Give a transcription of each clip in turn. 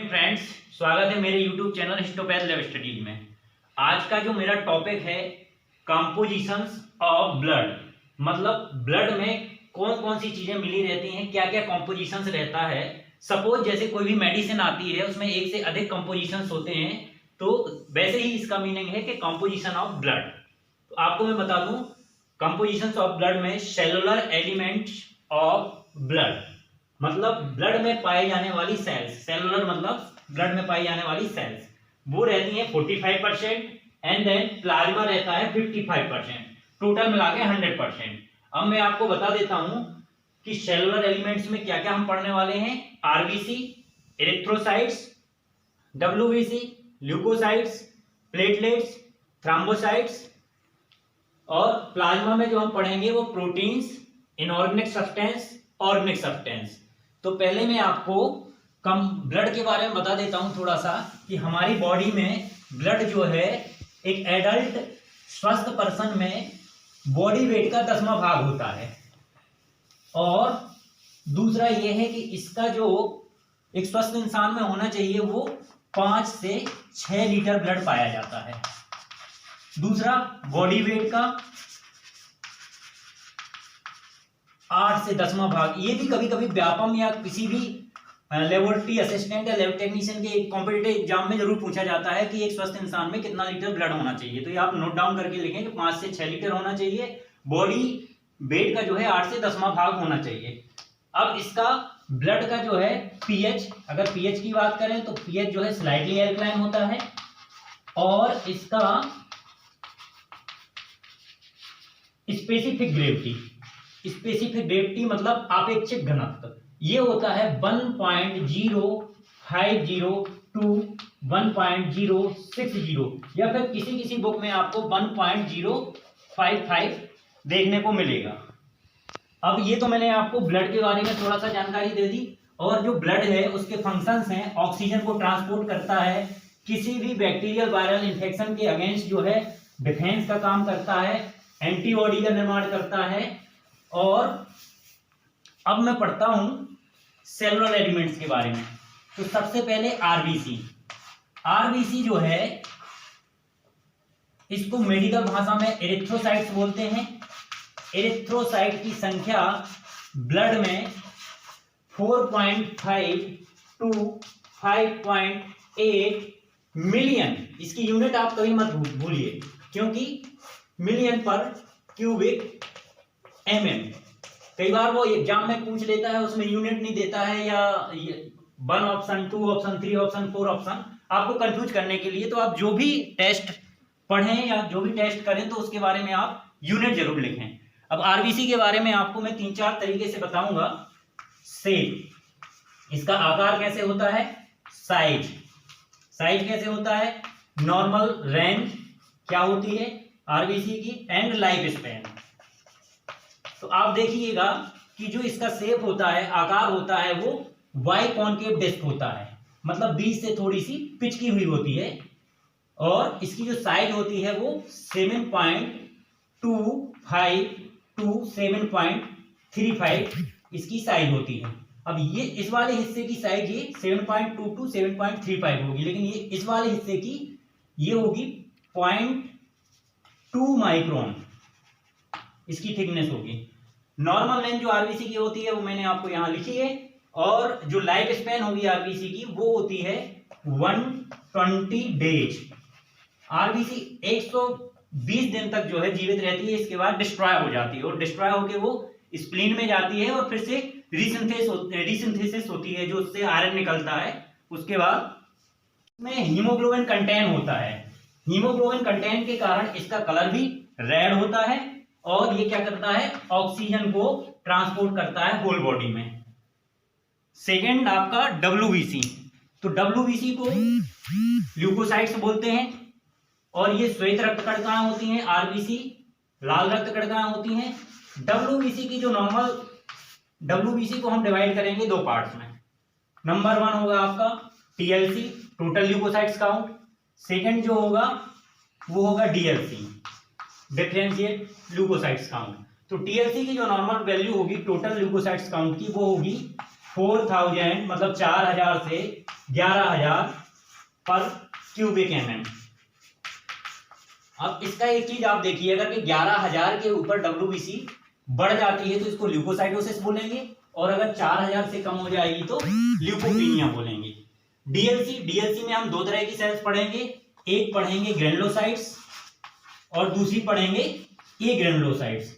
Friends, स्वागत है मेरे YouTube channel histopath lab studies में। आज का जो मेरा टॉपिक है कंपोजिशंस ऑफ ब्लड, मतलब ब्लड में कौन कौन सी चीजें मिली रहती हैं, क्या क्या कंपोजिशंस रहता है। सपोज जैसे कोई भी मेडिसिन आती है उसमें एक से अधिक कंपोजिशंस होते हैं, तो वैसे ही इसका मीनिंग है कि कंपोजिशन ऑफ ब्लड। तो आपको मैं बता दूं कंपोजिशंस ऑफ ब्लड में सेलुलर एलिमेंट्स ऑफ ब्लड मतलब ब्लड में पाए जाने वाली सेल्स, सेलुलर मतलब ब्लड में पाई जाने वाली सेल्स, वो रहती हैं 45% एंड देन प्लाज्मा रहता है 55%, टोटल मिला के 100%। अब मैं आपको बता देता हूं कि सेलुलर एलिमेंट्स में क्या क्या हम पढ़ने वाले हैं। RBC, erythrocytes, WBC, leucocytes, platelets, thrombocytes, और प्लाज्मा में जो हम पढ़ेंगे वो proteins, inorganic substance, organic substance. तो पहले मैं आपको कम ब्लड के बारे में बता देता हूं थोड़ा सा कि हमारी बॉडी में ब्लड जो है एक एडल्ट स्वस्थ पर्सन में बॉडी वेट का 10वां भाग होता है। और दूसरा यह है कि इसका जो एक स्वस्थ इंसान में होना चाहिए वो 5 से 6 लीटर ब्लड पाया जाता है। दूसरा बॉडी वेट का 8 से 10वां भाग, ये भी कभी कभी व्यापम या किसी भी लेबोरेटरी असिस्टेंट या लैब टेक्नीशियन के कॉम्पिटिटिव एग्जाम में जरूर पूछा जाता है कि एक स्वस्थ इंसान में कितना लीटर ब्लड होना चाहिए। तो ये आप नोट डाउन करके लिखें कि 5 से 6 लीटर होना चाहिए। बॉडी वेट का जो है 8 से 10वां भाग होना चाहिए। अब इसका ब्लड का जो है पीएच, अगर पीएच की बात करें तो पीएच जो है स्लाइटली एल्कलाइन होता है, और इसका स्पेसिफिक ग्रेविटी मतलब आपेक्षिक घनत्व ये होता है 1.050 टू 1.060, या फिर किसी किसी बुक में आपको 1.055 देखने को मिलेगा। अब ये तो मैंने आपको ब्लड के बारे में थोड़ा सा जानकारी दे दी। और जो ब्लड है उसके फंक्शंस हैं, ऑक्सीजन को ट्रांसपोर्ट करता है, किसी भी बैक्टीरियल वायरल इंफेक्शन के अगेंस्ट जो है डिफेंस का काम करता है, एंटीबॉडी का निर्माण करता है। और अब मैं पढ़ता हूं सेलुलर एलिमेंट्स के बारे में। तो सबसे पहले आरबीसी जो है इसको मेडिकल भाषा में एरिथ्रोसाइट्स बोलते हैं। एरिथ्रोसाइट की संख्या ब्लड में 4.5 टू 5.8 मिलियन, इसकी यूनिट आप कभी मत भूलिए क्योंकि मिलियन पर क्यूबिक एमएम, कई बार वो एग्जाम में पूछ लेता है उसमें यूनिट नहीं देता है, या 1 ऑप्शन 2 ऑप्शन 3 ऑप्शन 4 ऑप्शन आपको कंफ्यूज करने के लिए। तो आप जो भी टेस्ट पढ़ें या जो भी टेस्ट करें तो उसके बारे में आप यूनिट जरूर लिखें। अब आरबीसी के बारे में आपको मैं 3-4 तरीके से बताऊंगा। शेप, इसका आकार कैसे होता है, साइज कैसे होता है, नॉर्मल रेंज क्या होती है आरबीसी की, एंड लाइफ स्पैन। तो आप देखिएगा कि जो इसका शेप होता है, आकार होता है, वो वाई कॉनकेव डिस्क होता है, मतलब बीच से थोड़ी सी पिचकी हुई होती है। और इसकी जो साइज होती है वो 7.25 टू 7.35 इसकी साइज होती है। अब ये इस वाले हिस्से की साइज ये 7.2 टू 7.35 होगी, लेकिन ये इस वाले हिस्से की ये होगी 0.2 माइक्रोन इसकी थिकनेस होगी। नॉर्मल लेंथ जो आरबीसी की होती है वो मैंने आपको यहां लिखी है। और जो लाइफ स्पैन होगी आरबीसी की वो होती है 120 डेज। आरबीसी 120 दिन तक जो है जीवित रहती है, इसके बाद डिस्ट्रॉय हो जाती है, और डिस्ट्रॉय होकर वो स्प्लीन में जाती है और फिर से रीसिंथेसिस होती है, जो उससे आयरन निकलता है। उसके बाद में हीमोग्लोबिन कंटेन होता है। हीमोग्लोबिन कंटेन के कारण इसका कलर भी रेड होता है, और ये क्या करता है, ऑक्सीजन को ट्रांसपोर्ट करता है होल बॉडी में। सेकेंड आपका डब्ल्यूबीसी, तो डब्ल्यूबीसी को ल्यूकोसाइट्स बोलते हैं, और ये श्वेत रक्त कणिकाएं होती हैं। आरबीसी लाल रक्त कणिकाएं होती हैं। डब्ल्यूबीसी की जो नॉर्मल डब्ल्यूबीसी को हम डिवाइड करेंगे 2 पार्ट्स में। नंबर 1 होगा आपका TLC, total leucocytes count. Second जो होगा वो होगा डीएलसी, डिफरेंशिएट ल्यूकोसाइट्स काउंट। तो टीएलसी की जो नॉर्मल वैल्यू होगी टोटल ल्यूकोसाइट्स काउंट की वो होगी 4000, मतलब 4000 से 11,000 पर क्यूबिक mm। अब इसका एक चीज आप देखिए, अगर कि 11,000 के ऊपर WBC बढ़ जाती है तो इसको ल्यूकोसाइटोसिस बोलेंगे, और अगर 4,000 से कम हो जाएगी तो ल्यूकोपीनिया बोलेंगे। डीएलसी में हम दो तरह की सेल्स पढ़ेंगे, एक पढ़ेंगे ग्रेनुलोसाइट्स और दूसरी पढ़ेंगे ए ग्रेनुलोसाइट्स।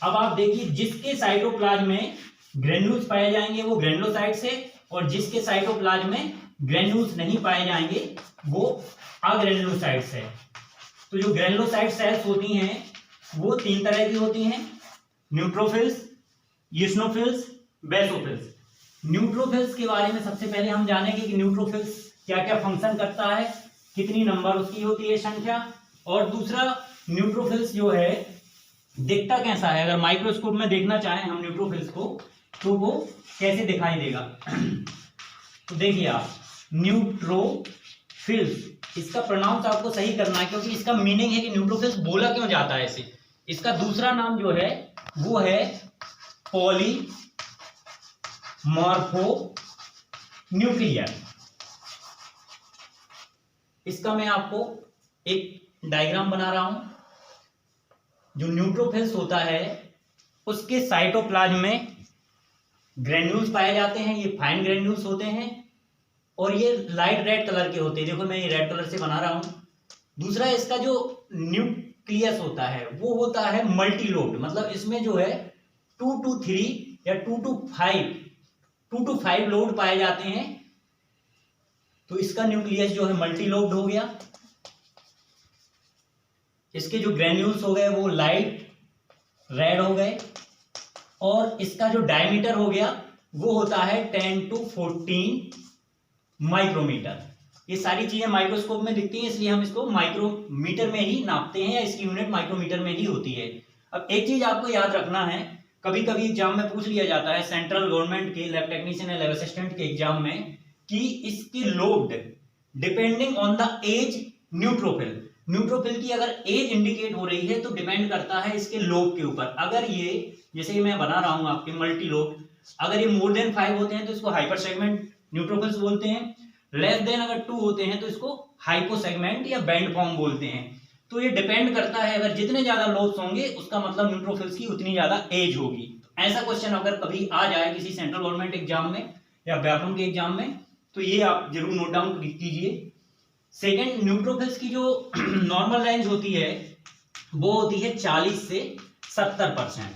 अब आप देखिए, जिसके साइटोप्लाज्म में ग्रेन्यूल्स पाए जाएंगे वो ग्रेनुलोसाइट्स है, और जिसके साइटोप्लाज्म में ग्रेन्यूल्स नहीं पाए जाएंगे वो अग्रेनुलोसाइट्स है। तो जो ग्रेनुलोसाइट सेल्स होती हैं वो तीन तरह की होती हैं, न्यूट्रोफिल्स, यूसिनोफिल्स, बेसोफिल्स। न्यूट्रोफिल्स के बारे में सबसे पहले हम जानेंगे कि न्यूट्रोफिल्स क्या क्या फंक्शन करता है, कितनी नंबर उसकी होती है संख्या, और दूसरा न्यूट्रोफिल्स जो है दिखता कैसा है। अगर माइक्रोस्कोप में देखना चाहें हम न्यूट्रोफिल्स को तो वो कैसे दिखाई देगा। तो देखिए आप, न्यूट्रोफिल्स, इसका प्रोनाउंस आपको सही करना है क्योंकि इसका मीनिंग है कि न्यूट्रोफिल्स बोला क्यों जाता है इसे। इसका दूसरा नाम जो है वो है पॉलीमॉर्फोन्यूक्लियर। इसका मैं आपको एक डायग्राम बना रहा हूं। जो न्यूट्रोफिल्स होता है उसके साइटोप्लाज्म में ग्रेन्यूल्स पाए जाते हैं, ये फाइन ग्रेन्यूल्स होते हैं और ये लाइट रेड कलर के होते हैं। देखो मैं ये रेड कलर से बना रहा हूं। दूसरा इसका जो न्यूक्लियस होता है वो होता है मल्टीलोब्ड, मतलब इसमें जो है 2 to 3 या 2 to 5 लोड पाए जाते हैं। तो इसका न्यूक्लियस जो है मल्टीलोब्ड हो गया। इसके जो ग्रेन्यूल्स हो गए वो लाइट रेड हो गए, और इसका जो डायमीटर हो गया वो होता है 10 to 14 माइक्रोमीटर। ये सारी चीजें माइक्रोस्कोप में दिखती हैं, इसलिए हम इसको माइक्रोमीटर में ही नापते हैं, या इसकी यूनिट माइक्रोमीटर में ही होती है। अब एक चीज आपको याद रखना है, कभी कभी एग्जाम में पूछ लिया जाता है सेंट्रल गवर्नमेंट के लैब टेक्नीशियन या लैब असिस्टेंट के एग्जाम में कि इसकी load depending on the age neutrophil. Neutrophil की अगर एज इंडिकेट हो रही है तो डिपेंड करता है इसके लोब के ऊपर। अगर ये, जैसे मैं बना रहा हूं आपके मल्टी लोब, अगर ये मोर देन 5 होते हैं तो इसको हाइपर सेगमेंट न्यूट्रोफिल्स बोलते हैं। लेस देन अगर 2 होते हैं तो इसको हाइपो सेगमेंट या बैंड फॉर्म बोलते हैं। तो ये डिपेंड करता है, अगर जितने ज्यादा लोब्स होंगे उसका मतलब न्यूट्रोफिल्स की उतनी ज्यादा एज होगी। तो ऐसा क्वेश्चन अगर कभी आ जाए किसी सेंट्रल गवर्नमेंट एग्जाम में या व्यापम के एग्जाम में तो ये आप जरूर नोट डाउन कीजिए। सेकेंड, न्यूट्रोफिल्स की जो नॉर्मल रेंज होती है वो होती है 40 से 70%,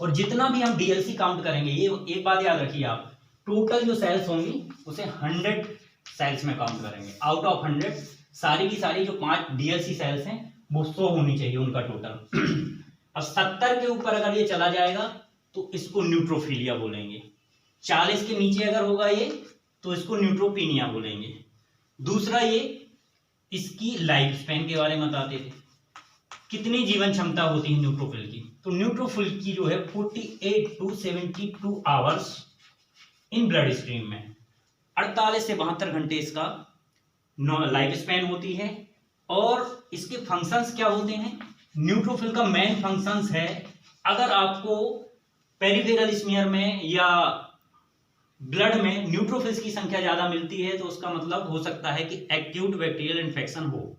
और जितना भी हम डीएलसी काउंट करेंगे, ये एक बात याद रखिए आप, टोटल जो सेल्स होंगी उसे 100 सेल्स में काउंट करेंगे। आउट ऑफ 100 सारी की सारी जो 5 डीएलसी सेल्स हैं वो 100 होनी चाहिए उनका टोटल। अब 70 के ऊपर अगर ये चला जाएगा तो इसको न्यूट्रोफिलिया बोलेंगे। 40 के नीचे अगर होगा ये तो इसको न्यूट्रोपीनिया बोलेंगे। दूसरा, ये इसकी लाइफ स्पैन के बारे में बताते थे, कितनी जीवन क्षमता होती है न्यूट्रोफिल की। तो न्यूट्रोफिल की जो है 48 to 72 hours in blood stream में, 48 से 72 घंटे इसका लाइफ स्पैन होती है। और इसके फंक्शंस क्या होते हैं? न्यूट्रोफिल का मेन फंक्शंस है, अगर आपको पेरिफेरल स्मीयर में या ब्लड में न्यूट्रोफिल्स की संख्या ज्यादा मिलती है तो उसका मतलब हो सकता है कि एक्यूट बैक्टीरियल इन्फेक्शन हो,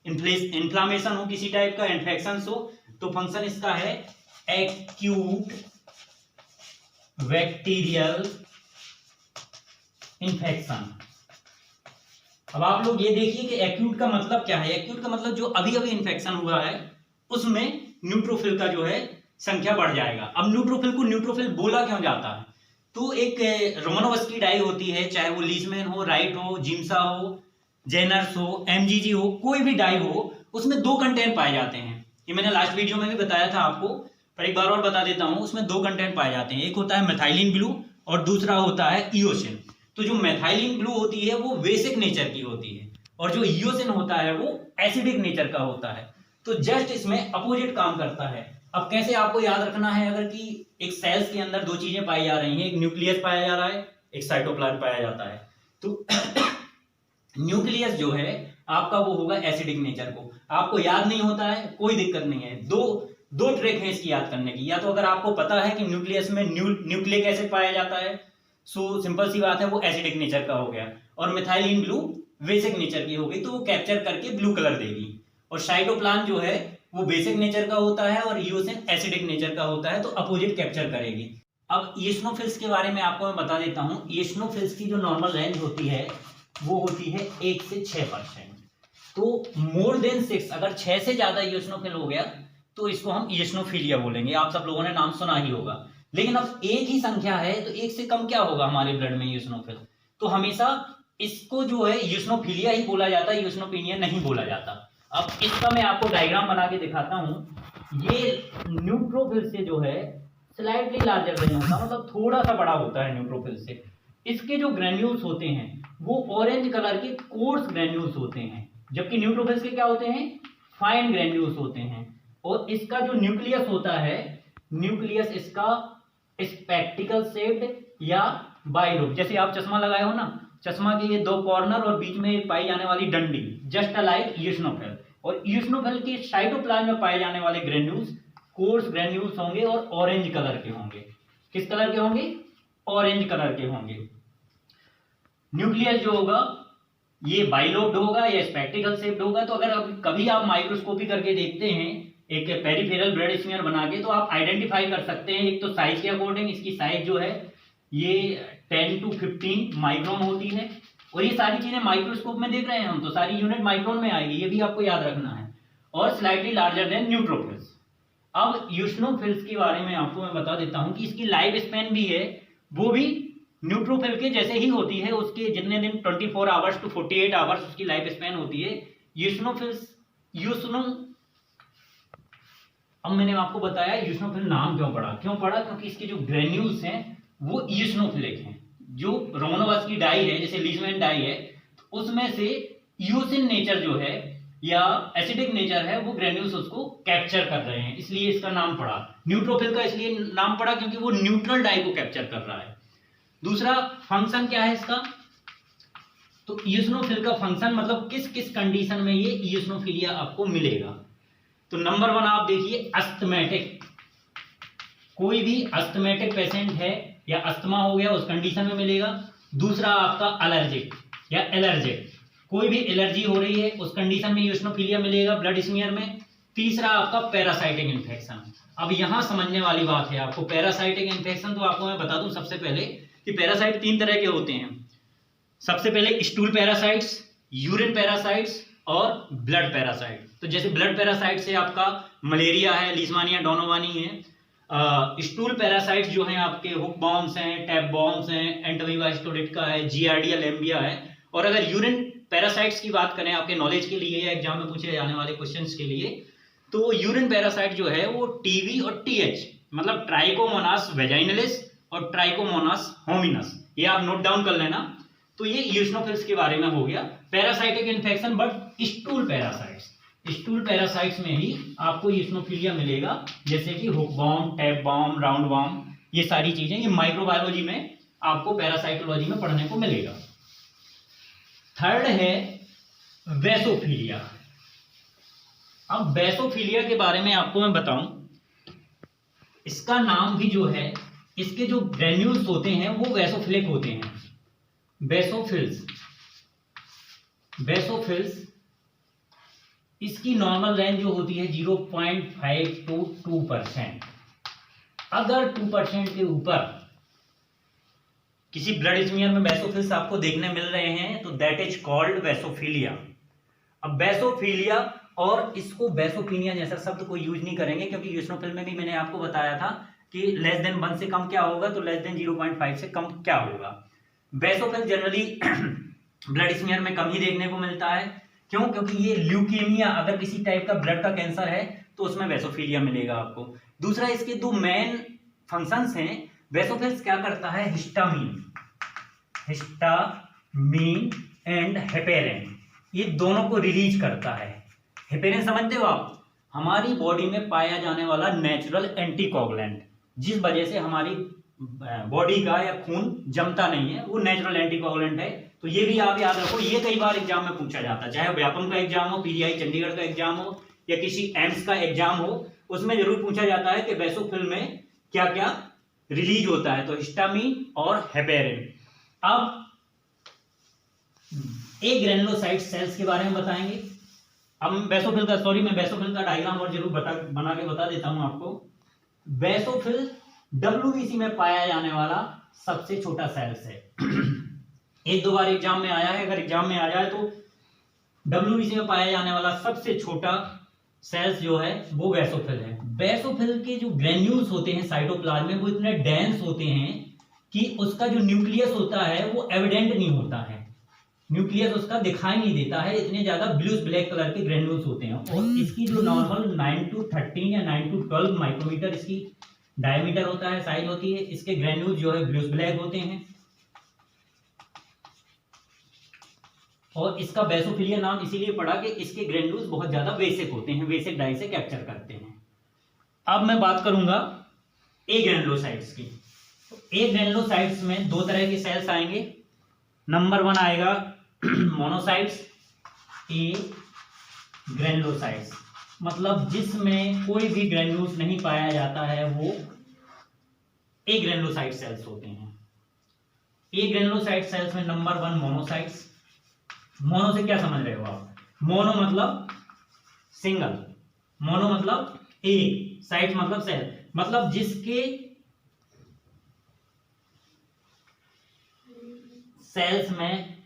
इन्फ्लामेशन हो, किसी टाइप का इन्फेक्शन हो। तो फंक्शन इसका है एक्यूट बैक्टीरियल इन्फेक्शन। अब आप लोग ये देखिए कि एक्यूट का मतलब क्या है। एक्यूट का मतलब जो अभी अभी इन्फेक्शन हुआ है उसमें न्यूट्रोफिल का जो है संख्या बढ़ जाएगा। अब न्यूट्रोफिल को न्यूट्रोफिल बोला क्यों जाता है? तो एक रोमानोवस्की डाई होती है, चाहे वो लीजमैन हो, राइट हो, जिम्सा हो, जेनर्स हो, एमजीजी हो, कोई भी डाई हो, उसमें 2 कंटेंट पाए जाते हैं। ये मैंने लास्ट वीडियो में भी बताया था आपको, पर एक बार और बता देता हूं। उसमें 2 कंटेंट पाए जाते हैं, एक होता है मेथाइलिन ब्लू और दूसरा होता है इओसिन। तो जो मेथाइलिन ब्लू होती है वो बेसिक नेचर की होती है, और जो इओसिन होता है वो एसिडिक नेचर का होता है। तो जस्ट इसमें अपोजिट काम करता है। अब कैसे आपको याद रखना है, अगर कि एक सेल्स के अंदर 2 चीजें पाई जा रही हैं, एक न्यूक्लियस पाया जा रहा है, एक साइटोप्लाज्म पाया जाता है, तो न्यूक्लियस जो है आपका वो होगा एसिडिक नेचर को। आपको याद नहीं होता है, कोई दिक्कत नहीं है। दो ट्रिक है इसकी याद करने की। या तो अगर आपको पता है कि न्यूक्लियस में न्यूक्लिक एसिड पाया जाता है, सो सिंपल सी बात है, वो एसिडिक नेचर का हो गया। और मिथाइलिन ब्लू बेसिक नेचर की हो गई, तो वो कैप्चर करके ब्लू कलर देगी। और साइटोप्लाज्म जो है वो बेसिक नेचर का होता है और ईओसिन एसिडिक नेचर का होता है, तो अपोजिट कैप्चर करेगी। अब ईओसिनोफिल्स के बारे में आपको मैं बता देता हूँ। ईओसिनोफिल्स की जो नॉर्मल रेंज होती है वो होती है 1 से 6%। तो मोर देन 6, अगर 6 से ज्यादा ईओसिनोफिल हो गया तो इसको हम ईओसिनोफिलिया बोलेंगे। आप सब लोगों ने नाम सुना ही होगा। लेकिन अब एक ही संख्या है तो एक से कम क्या होगा हमारे ब्लड में ईओसिनोफिल, तो हमेशा इसको जो है ईओसिनोफिलिया ही बोला जाता है, ईओसिनोपिनिया नहीं बोला जाता। अब इसका मैं आपको डायग्राम बना के दिखाता हूं। ये न्यूट्रोफिल से जो है स्लाइटली लार्जर देन होता है, मतलब थोड़ा सा बड़ा होता है न्यूट्रोफिल से। इसके जो ग्रेन्यूल्स होते हैं वो ऑरेंज कलर के कोर्स ग्रेन्यूल्स होते हैं, जबकि न्यूट्रोफिल्स के क्या होते हैं, फाइन ग्रेन्यूल्स होते हैं। और इसका जो न्यूक्लियस होता है, न्यूक्लियस इसका स्पेक्टिकल शेप्ड या बाइलोब, जैसे आप चश्मा लगाए हो ना, चश्मा के ये 2 कॉर्नर और बीच में पाई जाने वाली डंडी, जस्ट लाइक ईओसिनोफिल। और ईओसिनोफिल के साइटोप्लाज्म में पाए जाने वाले ग्रेन्यूल्स कोर्स ग्रेन्यूल्स होंगे और ऑरेंज कलर के होंगे। किस कलर के होंगे, ऑरेंज कलर के होंगे। न्यूक्लियस जो होगा ये बाइलोब्ड होगा या स्पेक्टिकल शेप्ड होगा। तो अगर कभी आप माइक्रोस्कोपी करके देखते हैं एक पेरिफेरल ब्लड स्मीयर बना के, तो आप आइडेंटिफाई कर सकते हैं। एक तो साइज के अकॉर्डिंग, इसकी साइज जो है ये 10 to 15 माइक्रोन होती है। और ये सारी चीजें माइक्रोस्कोप में देख रहे हैं हम, तो सारी यूनिट माइक्रोन में आएगी, ये भी आपको याद रखना है। और स्लाइटली लार्जर देन न्यूट्रोफिल्स। अब ईओसिनोफिल्स के बारे में आपको मैं बता देता हूं कि इसकी लाइफ स्पैन भी है वो भी न्यूट्रोफिल के जैसे ही होती है। उसके जितने दिन 24 आवर्स टू 48 आवर्स उसकी लाइफ स्पैन होती है। ईओसिनो अब मैंने आपको बताया ईओसिनोफिल नाम क्यों पड़ा, क्योंकि इसके जो ग्रेन्यूल्स हैं वो ईओसिनोफिलिक हैं। जो रोमनोवस की डाई है, जैसे लीजमैन डाई है, तो उसमें से ईओसिन नेचर जो है या एसिडिक नेचर है वो ग्रेन्यूल्स उसको कैप्चर कर रहे हैं, इसलिए इसका नाम पड़ा। न्यूट्रोफिल का इसलिए नाम पड़ा क्योंकि वो न्यूट्रल डाई को कैप्चर कर रहा है। दूसरा फंक्शन क्या है इसका, तो ईओसिनोफिल का फंक्शन मतलब किस किस कंडीशन में ये ईओसिनोफिलिया आपको मिलेगा। तो नंबर 1 आप देखिए, अस्थमैटिक। कोई भी अस्थमैटिक पेशेंट है या अस्थमा हो गया उस कंडीशन में मिलेगा। दूसरा आपका एलर्जिक या एलर्जिक, कोई भी एलर्जी हो रही है उस कंडीशन में ईओसिनोफिलिया मिलेगा ब्लड स्मीयर में। तीसरा आपका पैरासाइटिक इन्फेक्शन। अब यहां समझने वाली बात है आपको, पैरासाइटिक इन्फेक्शन तो आपको मैं बता दूं सबसे पहले कि पैरासाइट 3 तरह के होते हैं। सबसे पहले स्टूल पैरासाइट्स, यूरिन पैरासाइट्स और ब्लड पैरासाइट। तो जैसे ब्लड पैरासाइट से आपका मलेरिया है, लीशमानिया डोनोवानी है। स्टूल पैरासाइट्स जो हैं आपके हुक बॉम्ब्स हैं, टैप बॉम्ब्स हैं, एंटोविवा हिस्टोरिका है, जियार्डिया लैम्बिया है। और अगर यूरिन पैरासाइट्स की बात करें आपके नॉलेज के लिए या एग्जाम में पूछे जाने वाले क्वेश्चंस के लिए, तो यूरिन पैरासाइट जो है वो टीवी और टीएच मतलब ट्राइकोमोनास वेजाइनलिस और ट्राइकोमोनास होमिनस, ये आप नोट डाउन कर लेना। तो ये ईओसिनोफिल्स के बारे में हो गया parasitic infection. But stool parasites में ही आपको ईओसिनोफिलिया मिलेगा, जैसे कि hook bomb, tap bomb, round bomb, ये सारी चीजें ये माइक्रोबायोलॉजी में आपको पैरासाइटोलॉजी में पढ़ने को मिलेगा। थर्ड है बेसोफिलिया। अब बेसोफिलिया के बारे में आपको मैं बताऊं, इसका नाम भी जो है, इसके जो ग्रेन्यूल्स होते हैं वो बेसोफिलिक होते हैं। बेसोफिल्स इसकी नॉर्मल रेंज जो होती है 0.5 to 2%। अगर 2% के ऊपर किसी ब्लड स्मीयर में बेसोफिल्स आपको देखने मिल रहे हैं तो दैट इज कॉल्ड बेसोफिलिया। अब बेसोफिलिया और इसको बेसोफिनिया जैसा शब्द कोई यूज नहीं करेंगे, क्योंकि ईओसिनोफिल में भी मैंने आपको बताया था कि लेस देन 1 से कम क्या होगा, तो लेस देन 0.5 से कम क्या होगा। बेसोफिल जनरली ब्लड स्मीयर में कम ही देखने को मिलता है। क्यों? क्योंकि ये ल्यूकेमिया, अगर किसी टाइप का ब्लड का कैंसर है तो उसमें बेसोफिलिया मिलेगा आपको। दूसरा, इसके 2 मेन फंक्शंस हैं। बेसोफिल्स क्या करता है, हिस्टामीन एंड हेपेरिन, ये दोनों को रिलीज करता है। हेपेरिन समझते हो आप, हमारी बॉडी में पाया जाने वाला नेचुरल एंटीकोगुलेंट, जिस वजह से हमारी बॉडी का या खून जमता नहीं है, वो नेचुरल एंटीकोगुलेंट है। तो ये भी आप याद रखो, ये कई बार एग्जाम में पूछा जाता है, चाहे व्यापम का एग्जाम हो, पीजीआई चंडीगढ़ का एग्जाम हो या किसी एम्स का एग्जाम हो, उसमें जरूर पूछा जाता है कि बेसोफिल में क्या क्या रिलीज होता है, तो हिस्टामिन और हेपेरिन। अब एक ग्रेनुलोसाइट सेल्स के बारे में बताएंगे। अब मैं बेसोफिल का डायग्राम और जरूर बना के बता देता हूं आपको। बेसोफिल डब्ल्यूबीसी में पाया जाने वाला सबसे छोटा सेल्स है। एक दो बार एग्जाम में आया है, अगर एग्जाम में आ जाए तो डब्ल्यूबीसी में पाया जाने वाला सबसे छोटा सेल्स जो है वो बेसोफिल है। बेसोफिल के जो ग्रेन्यूल्स होते हैं साइटोप्लाज्म में, वो इतने डेंस होते हैं कि उसका जो न्यूक्लियस होता है वो एविडेंट नहीं होता है, न्यूक्लियस उसका दिखाई नहीं देता है, इतने ज्यादा ब्लूइश ब्लैक कलर के ग्रेन्यूल्स होते हैं। और इसकी जो नॉर्मल 9 to 13 या 9 to 12 माइक्रोमीटर इसकी डायमीटर होता है, साइज होती है। इसके ग्रेन्यूल्स जो है ब्लूइश ब्लैक होते हैं और इसका बेसोफिलिया नाम इसीलिए पड़ा कि इसके ग्रेन्यूल्स बहुत ज्यादा बेसिक होते हैं, बेसिक डाई से कैप्चर करते हैं। अब मैं बात करूंगा ए ग्रेनुलोसाइट्स की। ए ग्रेनुलोसाइट्स में दो तरह के सेल्स आएंगे। नंबर 1 आएगा मोनोसाइट्स, ए ग्रेनुलोसाइट्स, मतलब जिसमें कोई भी ग्रेन्यूल्स नहीं पाया जाता है वो ए ग्रेनुलोसाइट सेल्स होते हैं। ए ग्रेनुलोसाइट सेल्स में नंबर 1 मोनोसाइट्स। मोनो से क्या समझ रहे हो आप? मोनो मतलब सिंगल, मोनो मतलब एक, साइट मतलब सेल, मतलब जिसके सेल्स में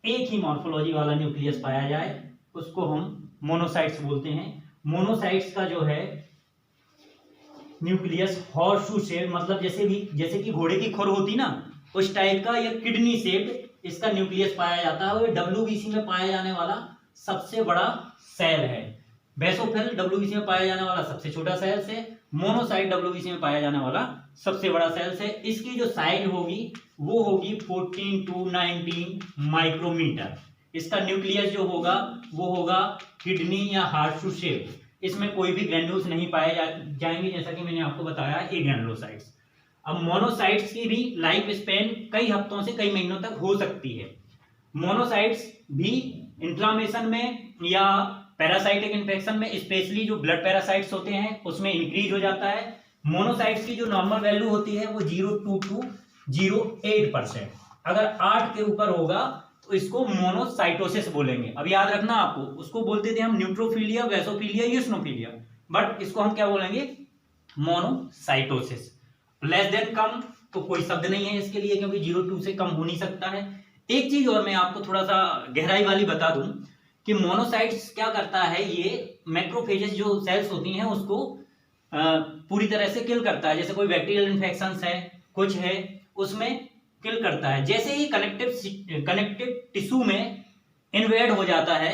एक ही मॉर्फोलॉजी वाला न्यूक्लियस पाया जाए उसको हम मोनोसाइट्स बोलते हैं। मोनोसाइट्स का जो है न्यूक्लियस हॉर्सशू शेप, मतलब जैसे कि घोड़े की खुर होती ना, उस टाइप का, या किडनी शेप इसका न्यूक्लियस पाया जाता है। और डब्ल्यूबीसी में पाया जाने वाला सबसे बड़ा सेल है। बेसोफिल डब्ल्यूबीसी में पाया जाने वाला सबसे छोटा सेल है। मोनोसाइट डब्ल्यूबीसी में पाया जाने वाला सबसे बड़ा सेल्स है। इसकी जो साइज होगी वो होगी 14 to 19 माइक्रोमीटर। इसका न्यूक्लियस जो होगा वो होगा किडनी या हार्सशू शेप। इसमें कोई भी ग्रेन्यूल्स नहीं पाए जाएंगे, जैसा कि मैंने आपको बताया ए ग्रेनुलोसाइट्स। अब मोनोसाइट्स की भी लाइफ स्पेन कई हफ्तों से कई महीनों तक हो सकती है। मोनोसाइट्स भी इन्फ्लामेशन में या पैरासाइटिक इन्फेक्शन में, स्पेशली जो ब्लड पैरासाइट्स होते हैं उसमें इंक्रीज हो जाता है। मोनोसाइट्स की जो नॉर्मल वैल्यू होती है वो 0.2 to 0.8%। अगर 8 के ऊपर होगा तो इसको मोनोसाइटोसिस बोलेंगे। अब याद रखना आपको, उसको बोलते थे हम न्यूट्रोफिलिया, बेसोफिलिया, यूसिनोफिलिया, बट इसको हम क्या बोलेंगे? मोनोसाइटोसिस। लेस देन कम तो कोई शब्द नहीं है इसके लिए, क्योंकि 0.2 से कम हो नहीं सकता है। एक चीज और मैं आपको थोड़ा सा गहराई वाली बता दूं कि मोनोसाइट्स क्या करता है, ये मैक्रोफेजेस जो सेल्स होती हैं उसको पूरी तरह से किल करता है। जैसे कोई बैक्टीरियल इन्फेक्शन है, कुछ है, उसमें किल करता है। जैसे ही कनेक्टिव टिश्यू में इन्वेड हो जाता है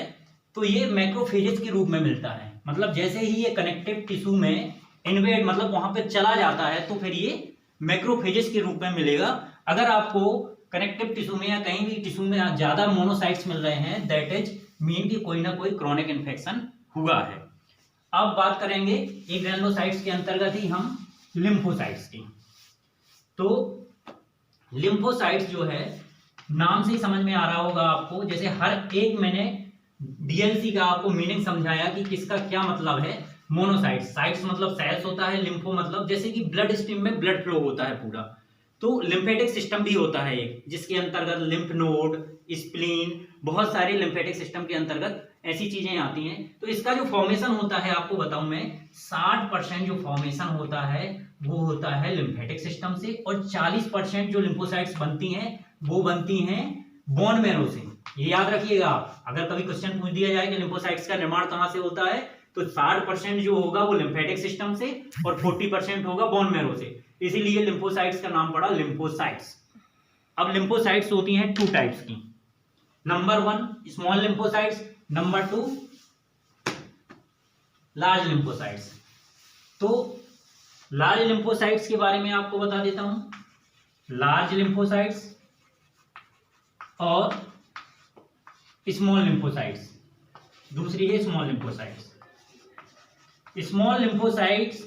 तो ये मैक्रोफेजेस के रूप में मिलता है। मतलब जैसे ही ये कनेक्टिव टिश्यू में इन्वेड मतलब वहां पे चला जाता है तो फिर ये मैक्रोफेजेस के रूप में मिलेगा। अगर आपको कनेक्टिव टिश्यू में या कहीं भी टिश्यू में ज्यादा मोनोसाइट्स मिल रहे हैं, दैट इज मीन कि कोई ना कोई क्रॉनिक इन्फेक्शन हुआ है। अब बात करेंगे एक ग्रेनुलोसाइट्स के अंतर्गत ही हम लिम्फोसाइट्स की। तो लिम्फोसाइट्स जो है, नाम से ही समझ में आ रहा होगा आपको, जैसे हर एक मैंने डीएलसी का आपको मीनिंग समझाया कि किसका क्या मतलब है। मोनोसाइट्स, साइट्स मतलब सेल्स होता है, लिम्फो मतलब जैसे कि ब्लड स्ट्रीम में ब्लड फ्लो होता है पूरा, तो लिम्फेटिक सिस्टम भी होता है एक, जिसके अंतर्गत लिम्फ नोड, स्प्लीन, बहुत सारे लिम्फेटिक सिस्टम के अंतर्गत ऐसी चीजें आती हैं। तो इसका जो फॉर्मेशन होता है आपको बताऊं मैं, 60% जो फॉर्मेशन होता है वो होता है लिम्फेटिक सिस्टम से, और 40% जो लिम्फोसाइट्स बनती हैं वो बनती हैं बोन मैरो से। ये याद रखिएगा आप, अगर कभी क्वेश्चन पूछ दिया जाए कि लिम्फोसाइट्स का निर्माण कहां से होता है, तो 60% जो होगा वो लिम्फेटिक सिस्टम से और 40% होगा बोन मैरो से। इसीलिए लिम्फोसाइट्स का नाम पड़ा लिम्फोसाइट्स। अब लिम्फोसाइट्स होती हैं 2 टाइप्स की। Number 1 small lymphocytes, number 2 large lymphocytes. तो लार्ज लिम्फोसाइट्स के बारे में आपको बता देता हूं। लार्ज लिम्फोसाइट्स और स्मॉल लिम्फोसाइट्स, दूसरी है small lymphocytes. Small lymphocytes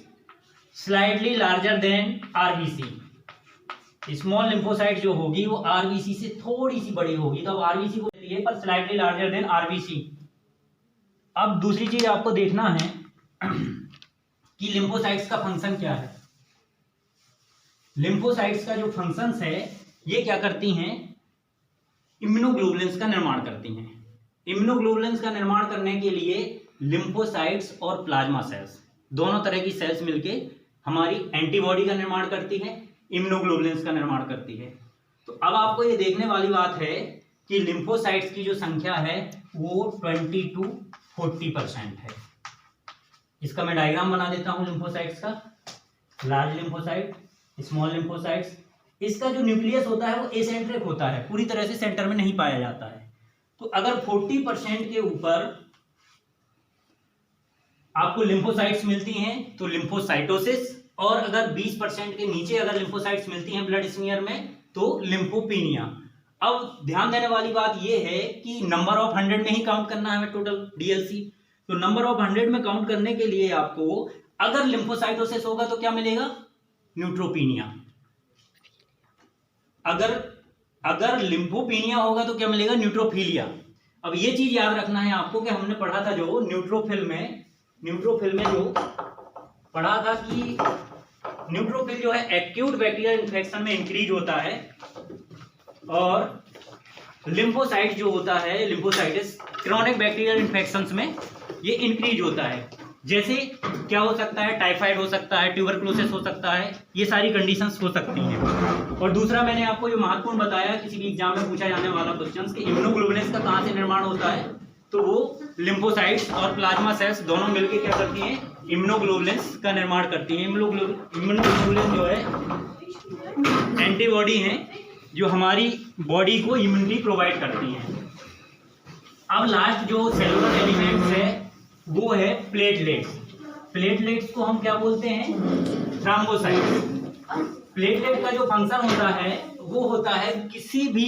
slightly larger than RBC. Small lymphocyte जो होगी वो आरबीसी से थोड़ी सी बड़ी होगी, तो अब आरबीसी को है पर स्लाइटली लार्जर देन आरबीसी। अब दूसरी चीज आपको देखना है कि लिम्फोसाइट्स का फंक्शन क्या है। लिम्फोसाइट्स का जो फंक्शंस है ये क्या करती हैं, इम्यूनोग्लोबुलिन्स का निर्माण करती हैं। इम्यूनोग्लोबुलिन्स का निर्माण करने के लिए लिम्फोसाइट्स और प्लाज्मा सेल्स दोनों तरह की सेल्स मिलके हमारी एंटीबॉडी का निर्माण करती है, इम्यूनोग्लोबुलिन्स का निर्माण करती है। तो अब आपको ये देखने वाली बात है कि लिम्फोसाइट्स की जो संख्या है वो 20 to 40% है। इसका मैं डायग्राम बना देता हूं लिम्फोसाइट्स का। Large lymphocyte, small lymphocytes. इसका जो न्यूक्लियस होता है वो एसेंट्रिक होता है, पूरी तरह से सेंटर में नहीं पाया जाता है। तो अगर 40% के ऊपर आपको लिम्फोसाइट्स मिलती हैं तो लिम्फोसाइटोसिस, और अगर 20% के नीचे अगर लिम्फोसाइट्स मिलती हैं ब्लड स्मीयर में तो लिम्फोपीनिया। अब ध्यान देने वाली बात यह है कि नंबर ऑफ 100 में ही काउंट करना है हमें टोटल डीएलसी। तो नंबर ऑफ 100 में काउंट करने के लिए आपको अगर लिम्फोसाइटोसिस होगा तो क्या मिलेगा, न्यूट्रोपीनिया। अगर लिम्फोपीनिया होगा तो क्या मिलेगा, न्यूट्रोफिलिया। अब ये चीज याद रखना है आपको कि हमने पढ़ा था जो न्यूट्रोफिल में जो पढ़ा था कि न्यूट्रोफिल जो है एक्यूट बैक्टीरियल इन्फेक्शन में इंक्रीज होता है, और लिम्फोसाइट जो होता है लिम्फोसाइटिस क्रॉनिक बैक्टीरियल इन्फेक्शंस में ये इंक्रीज होता है। जैसे क्या हो सकता है, टाइफाइड हो सकता है, ट्यूबरकुलोसिस हो सकता है, ये सारी कंडीशंस हो सकती हैं। और दूसरा मैंने आपको जो महत्वपूर्ण बताया किसी भी एग्जाम में पूछा जाने वाला क्वेश्चन कि इम्यूनोग्लोबुलिन्स का कहाँ से निर्माण होता है, तो वो लिम्फोसाइट्स और प्लाज्मा सेल्स दोनों मिलकर क्या करती हैं, इम्यूनोग्लोबुलिन्स का निर्माण करती हैं। इम्यूनोग्लोबुलिन जो है एंटीबॉडी हैं जो हमारी बॉडी को इम्यूनिटी प्रोवाइड करती हैं। अब लास्ट जो सेलुलर एलिमेंट्स है वो है प्लेटलेट्स। प्लेटलेट्स को हम क्या बोलते हैं, थ्रोम्बोसाइट्स। प्लेटलेट का जो फंक्शन होता है वो होता है किसी भी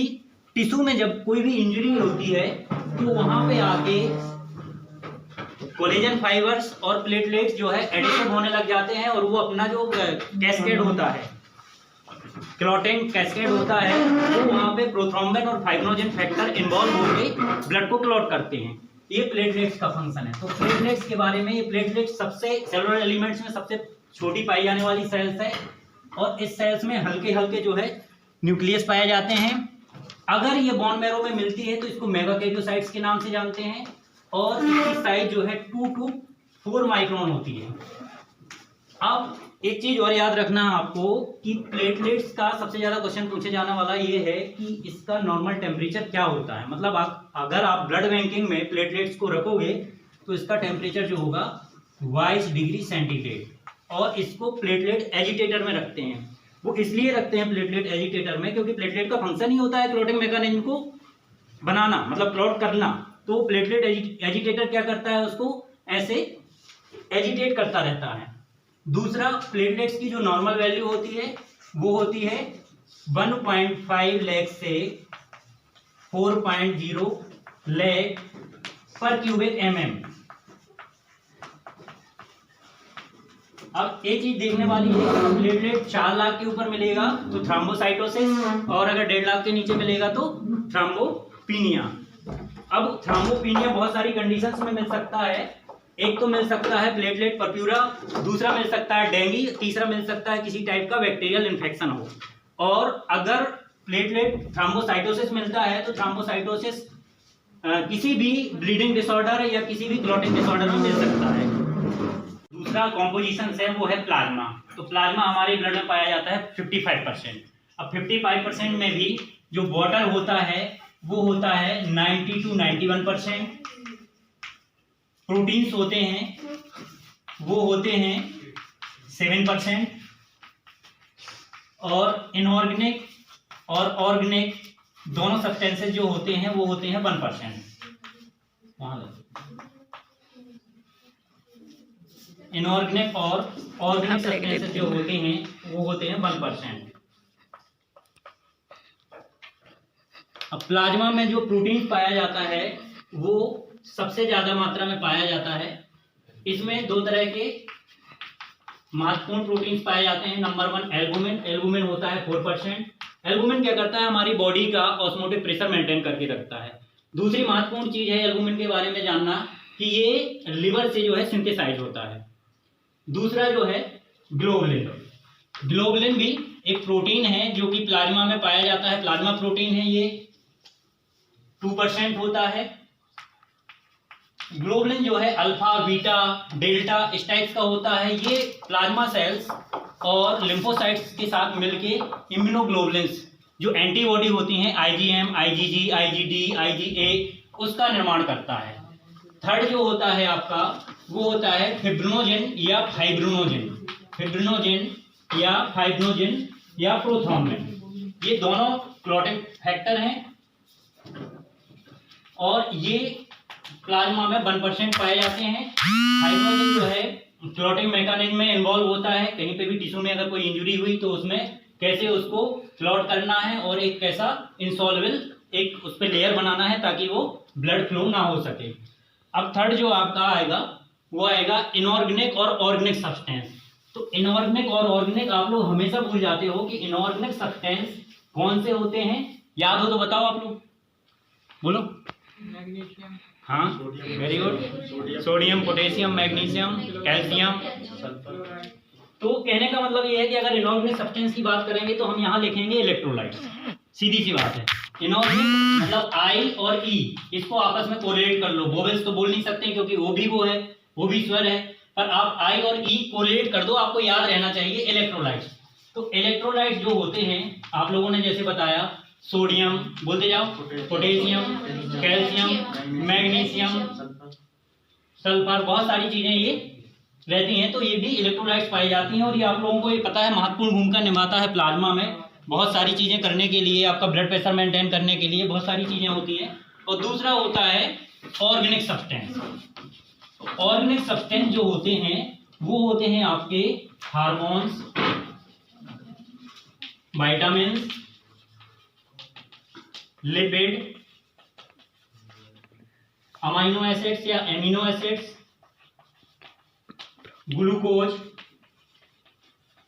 टिश्यू में जब कोई भी इंजरी होती है तो वहां पे आके कोलेजन फाइबर्स और प्लेटलेट्स जो है एडिटिव होने लग जाते हैं, और वो अपना जो कैस्केड होता है, क्लॉटिंग कैस्केड होता है, वो वहां पे प्रोथ्रोम्बिन और फाइब्रिनोजेन फैक्टर इन्वॉल्व होकर ब्लड को क्लॉट करते हैं। ये प्लेटलेट्स का फंक्शन है। तो प्लेटलेट्स के बारे में, ये प्लेटलेट्स सबसे सेलुलर एलिमेंट्स में सबसे छोटी पाई जाने वाली सेल्स है, और इस सेल्स में हल्के हल्के जो है न्यूक्लियस पाए जाते हैं। अगर ये बोन मैरो में मिलती है तो इसको मेगाकेरियोसाइट्स के नाम से जानते हैं, और इसकी साइज जो है 2 to 4 माइक्रोन होती है। अब एक चीज और याद रखना है आपको कि प्लेटलेट्स का सबसे ज्यादा क्वेश्चन पूछे जाने वाला ये है कि इसका नॉर्मल टेम्परेचर क्या होता है। मतलब अगर आप ब्लड बैंकिंग में प्लेटलेट्स को रखोगे तो इसका टेम्परेचर जो होगा 22 डिग्री सेंटीग्रेड, और इसको प्लेटलेट एजिटेटर में रखते हैं। वो इसलिए रखते हैं प्लेटलेट एजिटेटर में क्योंकि प्लेटलेट का फंक्शन ही होता है क्लॉटिंग मैकेनिज्म को बनाना, मतलब क्लॉट करना। तो प्लेटलेट एजिटेटर क्या करता है, उसको ऐसे एजिटेट करता रहता है। दूसरा, प्लेटलेट्स की जो नॉर्मल वैल्यू होती है वो होती है 1.5 लाख से 4.0 लाख पर क्यूबिक mm। अब एक चीज देखने वाली है, प्लेटलेट 4 लाख के ऊपर मिलेगा तो थ्रोम्बोसाइटोसिस, और अगर 1.5 लाख के नीचे मिलेगा तो थ्रोम्बोपीनिया। अब थ्रोम्बोपीनिया बहुत सारी कंडीशंस में मिल सकता है। एक तो मिल सकता है प्लेटलेट परप्यूरा, दूसरा मिल सकता है डेंगू, तीसरा मिल सकता है किसी टाइप का बैक्टीरियल इन्फेक्शन हो। और अगर प्लेटलेट थ्रोम्बोसाइटोसिस मिलता है तो थ्रोम्बोसाइटोसिस किसी भी ब्लीडिंग डिसऑर्डर या किसी भी क्लॉटिंग डिसऑर्डर में मिल सकता है। दूसरा कॉम्पोजिशन है वो है प्लाज्मा। तो प्लाज्मा हमारे ब्लड में पाया जाता है 55%। अब 55% में भी जो वाटर होता है वो होता है 90 to 91%। प्रोटीन्स होते हैं वो होते हैं 7%, और इनऑर्गेनिक और ऑर्गेनिक दोनों सब्सटेंसेस जो होते हैं वो होते हैं 1%। इनऑर्गेनिक और ऑर्गेनिक सब्सटेंसेस जो होते हैं वो होते हैं 1%। अब प्लाज्मा में जो प्रोटीन पाया जाता है वो सबसे ज्यादा मात्रा में पाया जाता है। इसमें दो तरह के महत्वपूर्ण प्रोटीन्स पाए जाते हैं। Number 1 albumin. एल्बुमिन होता है 4%। एल्बुमिन क्या करता है, हमारी बॉडी का ऑस्मोटिक प्रेशर मेंटेन करके रखता है। दूसरी महत्वपूर्ण चीज है एल्बुमिन के बारे में जानना कि ये लिवर से जो है सिंथेसाइज होता है। दूसरा जो है ग्लोबुलिन। ग्लोबुलिन भी एक प्रोटीन है जो कि प्लाज्मा में पाया जाता है, प्लाज्मा प्रोटीन है ये, 2% होता है। ग्लोबुलिन जो है अल्फा, बीटा, डेल्टा इस टाइप का होता है। ये प्लाज्मा सेल्स और लिम्फोसाइट्स के साथ मिलके इम्यूनोग्लोबुलिन्स जो एंटीबॉडी होती हैं आईजीएम, आईजीजी, आईजीडी, आईजीए उसका निर्माण करता है। थर्ड जो होता है आपका वो होता है फिब्रिनोजेन या फाइब्रिनोजेन, फिब्रिनोजेन या फाइब्रिनोजेन या प्रोथ्रोम्बिन, ये दोनों क्लॉटिंग फैक्टर हैं और ये प्लाज्मा में 1% पाए जाते हैं। फाइब्रिनोजेन जो है क्लॉटिंग मैकेनिज्म में इन्वॉल्व होता है, कहीं पे भी टिश्यू में अगर कोई इंजरी हुई तो उसमें कैसे उसको क्लॉट करना है और एक कैसा इंसॉल्वेबल एक उस पर लेयर बनाना है ताकि वो ब्लड फ्लो ना हो सके। अब थर्ड जो आपका आएगा वो आएगा इनऑर्गेनिक और ऑर्गेनिक सब्सटेंस। तो इनऑर्गेनिक और ऑर्गेनिक आप लोग हमेशा भूल जाते हो कि इनऑर्गेनिक सब्सटेंस कौन से होते हैं, याद हो तो बताओ आप लोग, बोलो। मैग्नीशियम, हाँ very good, sodium, potassium, magnesium, calcium. तो कहने का मतलब ये है कि अगर इनऑर्गेनिक सब्सटेंस की बात करेंगे तो हम यहाँ लिखेंगे इलेक्ट्रोलाइट्स, सीधी सी बात है। इनऑर्गेनिक मतलब आई और ई, इसको आपस में कोरिलेट कर लो। वोवेल्स तो बोल नहीं सकते क्योंकि वो भी वो है, वो भी स्वर है, पर आप आई और ई कोरिलेट कर दो, आपको याद रहना चाहिए इलेक्ट्रोलाइट्स। तो इलेक्ट्रोलाइट्स जो होते हैं आप लोगों ने जैसे बताया, सोडियम बोलते जाओ, पोटेशियम, कैल्शियम, मैग्नीशियम, सल्फर, बहुत सारी चीजें ये रहती हैं। तो ये भी इलेक्ट्रोलाइट्स पाई जाती हैं और ये आप लोगों को ये पता है महत्वपूर्ण भूमिका निभाता है प्लाज्मा में, बहुत सारी चीजें करने के लिए, आपका ब्लड प्रेशर मेंटेन करने के लिए बहुत सारी चीजें होती हैं। और दूसरा होता है ऑर्गेनिक सब्सटेंस। ऑर्गेनिक सब्सटेंस जो होते हैं वो होते हैं आपके hormones, vitamins, lipid, amino acids या एमिनो एसिड्स, ग्लूकोज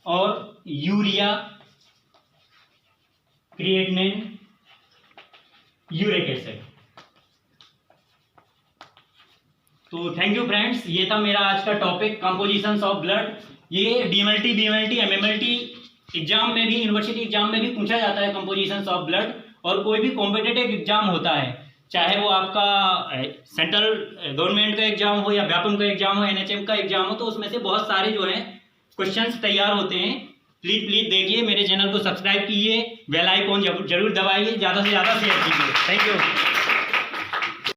और यूरिया, क्रिएटिनिन, यूरिक एसिड। तो थैंक यू फ्रेंड्स, ये था मेरा आज का टॉपिक कंपोजिशंस ऑफ ब्लड। ये डीएमएलटी, बीएमएलटी, एमएमएलटी एग्जाम में भी, यूनिवर्सिटी एग्जाम में भी पूछा जाता है कंपोजिशंस ऑफ ब्लड। और कोई भी कॉम्पिटिटिव एग्जाम होता है, चाहे वो आपका सेंट्रल गवर्नमेंट का एग्जाम हो या व्यापम का एग्जाम हो, एनएचएम का एग्जाम हो, तो उसमें से बहुत सारे जो हैं क्वेश्चंस तैयार होते हैं। प्लीज देखिए, मेरे चैनल को सब्सक्राइब कीजिए, बेल आइकॉन जरूर दबाइए, ज़्यादा से ज़्यादा शेयर कीजिए। Thank you.